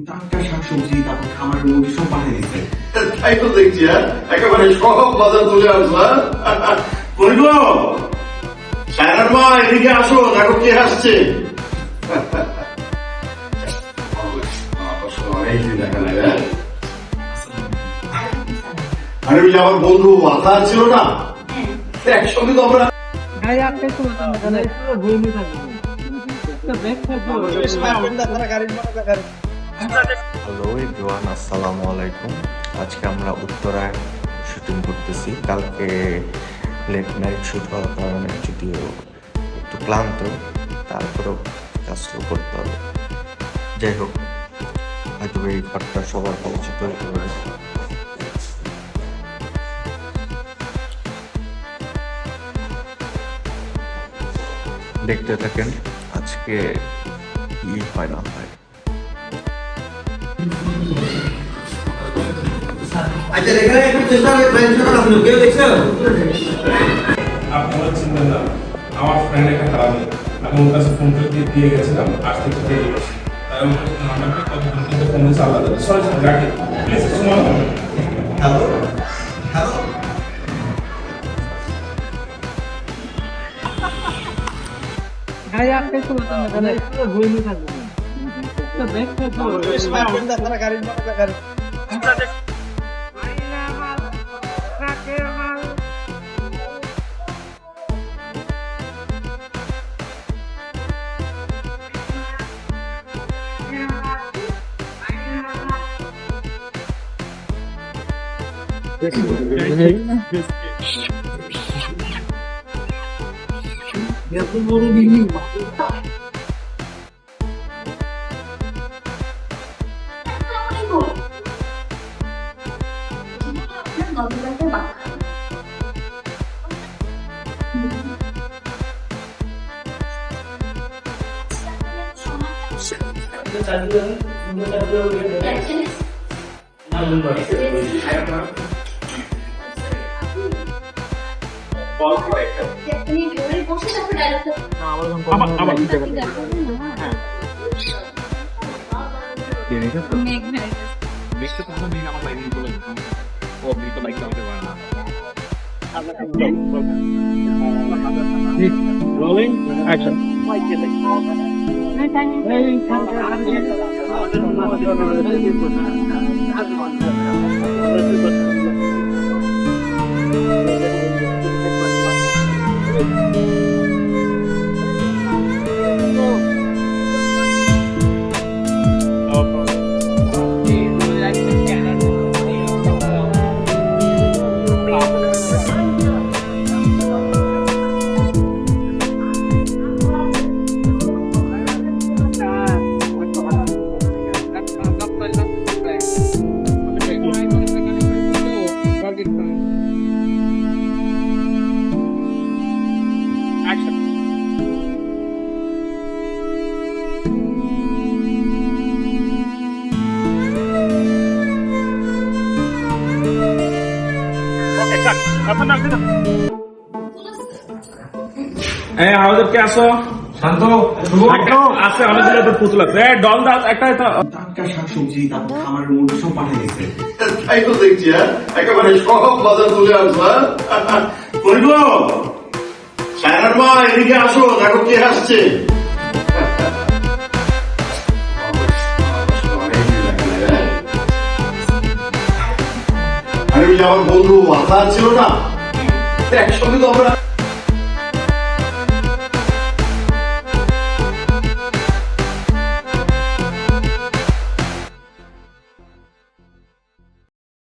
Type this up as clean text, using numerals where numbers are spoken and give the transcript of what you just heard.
টাটকা শাকসবজি, তারপর খামারের মুরগি সব পাঠিয়ে দিচ্ছে। তাই তো দেখছি, হ্যাঁ একেবারে সব বাজার তুলে আসলো। কইব সায়নার মা, এদিকে আসো, দেখো কে আসছে। অনেকদিন দেখা নাই। আরে ওই যে আমার বন্ধু আথা ছিল না, একসঙ্গে তো আমরা হ্যালো এভরিওয়ান, আসসালামু আলাইকুম। আজকে আমরা উত্তরায় শুটিং করতেছি। কালকে লেট নাইট শুট হওয়ার কারণে যদিও একটু ক্লান্ত, তারপরেও কাজ শুরু করতে হবে। যাই হোক, হয়তো এই ঘরটা সবার পরিচিত হতে পারে। দেখতে থাকেন আজকে কি হয় না হয়। আপনারা চিনবেন না, আমার ফ্রেন্ড একটা খারাপ নেই, আমি ওর কাছে ফোন করে দিয়ে গেছিলাম, আজ থেকে দিয়ে দিয়েছি। তাই আমি নাম্বারটা কতক্ষণ কিন্তু ফোন দিয়েছে আলাদা। সরি সরি, রাখি প্লিজ, সময় হবে। হ্যালো হ্যালো হ্যাঁ, আমাদেরকে আসো। শান্ত আছে, অনেকগুলো তো পুতুল আছে। ডল দাস একটা টাটকা শাকসবজি, তারপর খামারের মুরগি সব পাঠিয়ে দিচ্ছে। তাই তো দেখছি, হ্যাঁ একেবারে সব বাজার তুলে আসলো। কইব সায়নার মা, এদিকে আসো, দেখো কে আসছে। আরে ওই যে আমার বন্ধু আথা ছিল না, একসঙ্গে তো আমরা